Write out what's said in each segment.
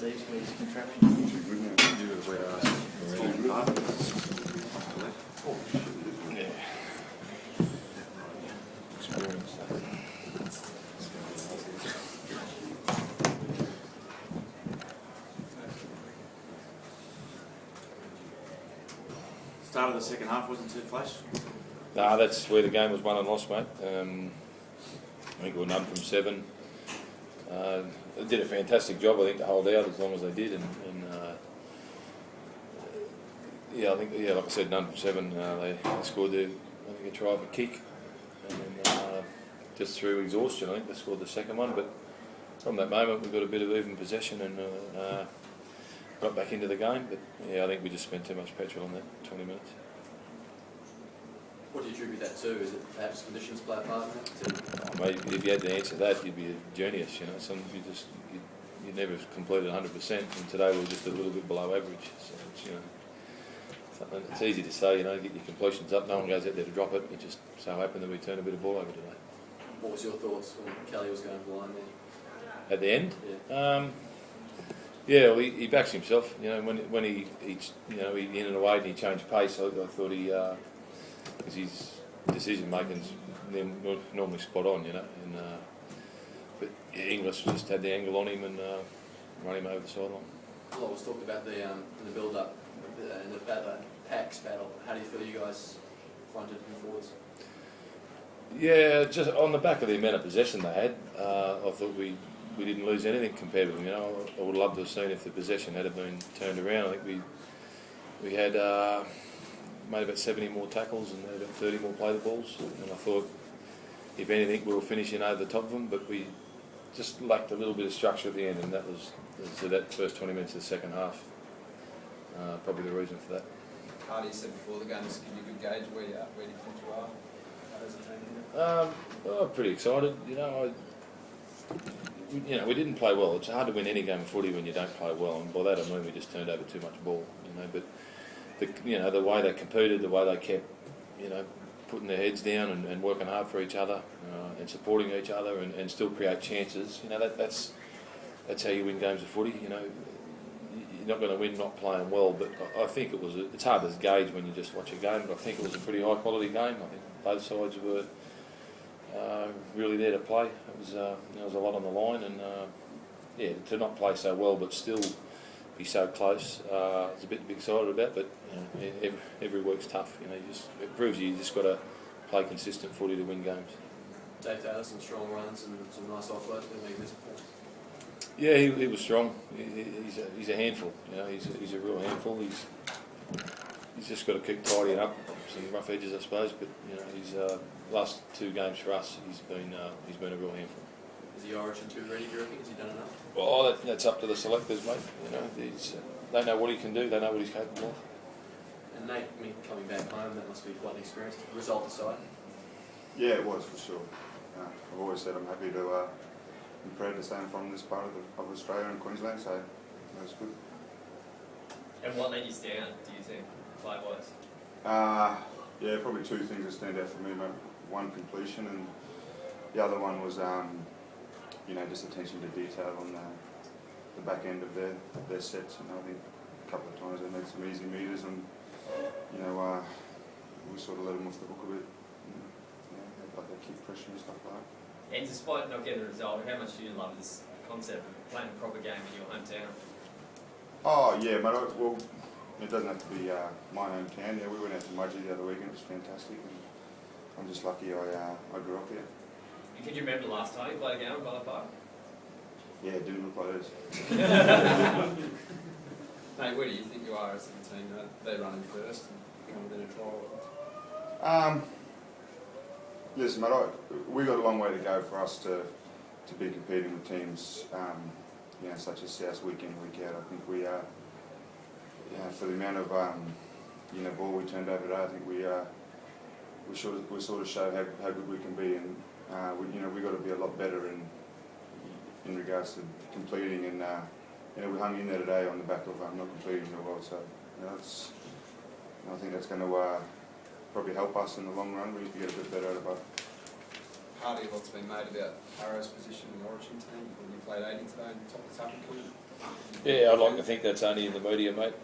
Steve's got his contraption. Too good now. You were wet ass. Yeah. Experience that. Start of the second half wasn't too flash. No, that's where the game was won and lost, mate. I think we were none from 7. They did a fantastic job, I think, to hold out as long as they did, and yeah, I think, yeah, like I said, none from 7. They scored their, I think, a try of a kick, and then just through exhaustion, I think they scored the second one. But from that moment, we got a bit of even possession and got back into the game. But yeah, I think we just spent too much petrol on that 20 minutes. What do you attribute that to? Is it perhaps conditions play a part in that? Oh, mate, if you had to answer that, you'd be a genius. You know, you never completed 100%, and today we were just a little bit below average. So it's, you know, something it's easy to say. You know, get your completions up. No one goes out there to drop it. It just so happened that we turned a bit of ball over today. What was your thoughts when Kelly was going blind there? At the end, Yeah. Yeah, well, he backs himself. You know, when he you know, he in and away and he changed pace. I thought he. Because his decision making's normally spot on, you know. And but yeah, Inglis just had the angle on him and run him over the sideline. A lot was talked about the build-up in the packs battle. How do you feel you guys fronted and forwards? Yeah, just on the back of the amount of possession they had, I thought we didn't lose anything compared with them. You know, I would love to have seen if the possession had been turned around. I think we had. Made about 70 more tackles and about 30 more play the balls, and I thought if anything we were finishing over the top of them, but we just lacked a little bit of structure at the end, and that was that first 20 minutes of the second half probably the reason for that. Hardy said before the game, just give you a good gauge where do you think you are as a team? I'm pretty excited. You know, we didn't play well. It's hard to win any game of footy when you don't play well, and by that I mean we just turned over too much ball. You know, but the way they competed, the way they kept, you know, putting their heads down and working hard for each other and supporting each other and still create chances. You know, that's how you win games of footy. You know, you're not going to win not playing well. But I think it's hard to gauge when you just watch a game. But I think it was a pretty high quality game. I think both sides were really there to play. There was a lot on the line, and yeah, to not play so well but still be so close, it's a bit to be excited about, but you know, every week's tough. You know, it proves you just got to play consistent footy to win games. Dave Taylor, some strong runs and some nice offloads. Didn't make this before. Yeah, he was strong. He's a handful. You know, he's a real handful. He's just got to keep tidying up some rough edges, I suppose. But you know, his last 2 games for us, he's been a real handful. Is the Origin 2 ready, do you reckon? Has he done enough? Well, that's up to the selectors, mate. You know, they know what he can do. They know what he's capable of. And Nate, I mean, coming back home, that must be quite an experience. Result aside. Yeah, it was for sure. I've always said I'm happy to be proud to stand from this part of Australia and Queensland, so that was good. And what let you down, do you think, play-wise? Yeah, probably 2 things that stand out for me. One, completion, and the other one was you know, just attention to detail on the back end of their sets. You know, I think a couple of times they made some easy meters, and you know, we sort of let them off the hook a bit. You know, like they keep pressure and stuff like that. And despite not getting a result, how much do you love this concept of playing a proper game in your hometown? Oh yeah, but well, it doesn't have to be my hometown. Yeah, we went out to Mudgee the other weekend. It was fantastic, and I'm just lucky I grew up here. And can you remember the last time you played a game at Barlow Park? Yeah, it didn't look like this. Mate, where do you think you are as a team? They're running first and come within a trial. Listen, mate, we got a long way to go for us to be competing with teams, you know, such as South week in, week out. I think we are, you know, for the amount of you know, ball we turned over today, I think we sort of show how good we can be, and you know, we got to be a lot better in regards to completing, and you know, we hung in there today on the back of not completing real well. So you know, I think that's going to probably help us in the long run. We need to get a bit better out of it. Hardy, what's been made about Harrow's position in the Origin team? When you played 80 today and top of the tackle, Yeah, I'd like to think that's only in the media, mate.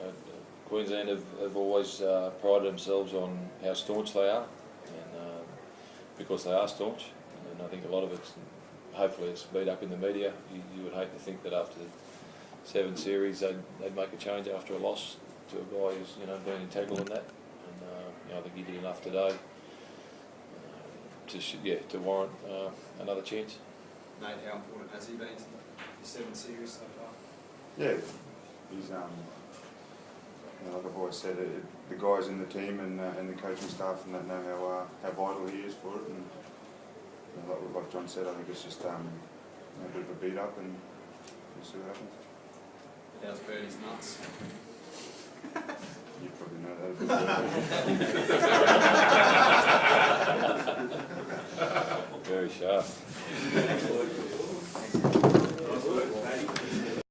Queensland have always prided themselves on how staunch they are, and because they are staunch, and I think a lot of it's, hopefully it's beat up in the media. You would hate to think that after 7 series they'd make a change after a loss to a guy who's been integral in that, and I think he did enough today to warrant another chance. Nate, how important has he been to the 7 series so far? Yeah, he's like I've always said, the guys in the team and the coaching staff and that know how vital he is for it. And like John said, I think it's just a bit of a beat up, and we'll see what happens. How's Birdie's nuts? You probably know that. Very sharp.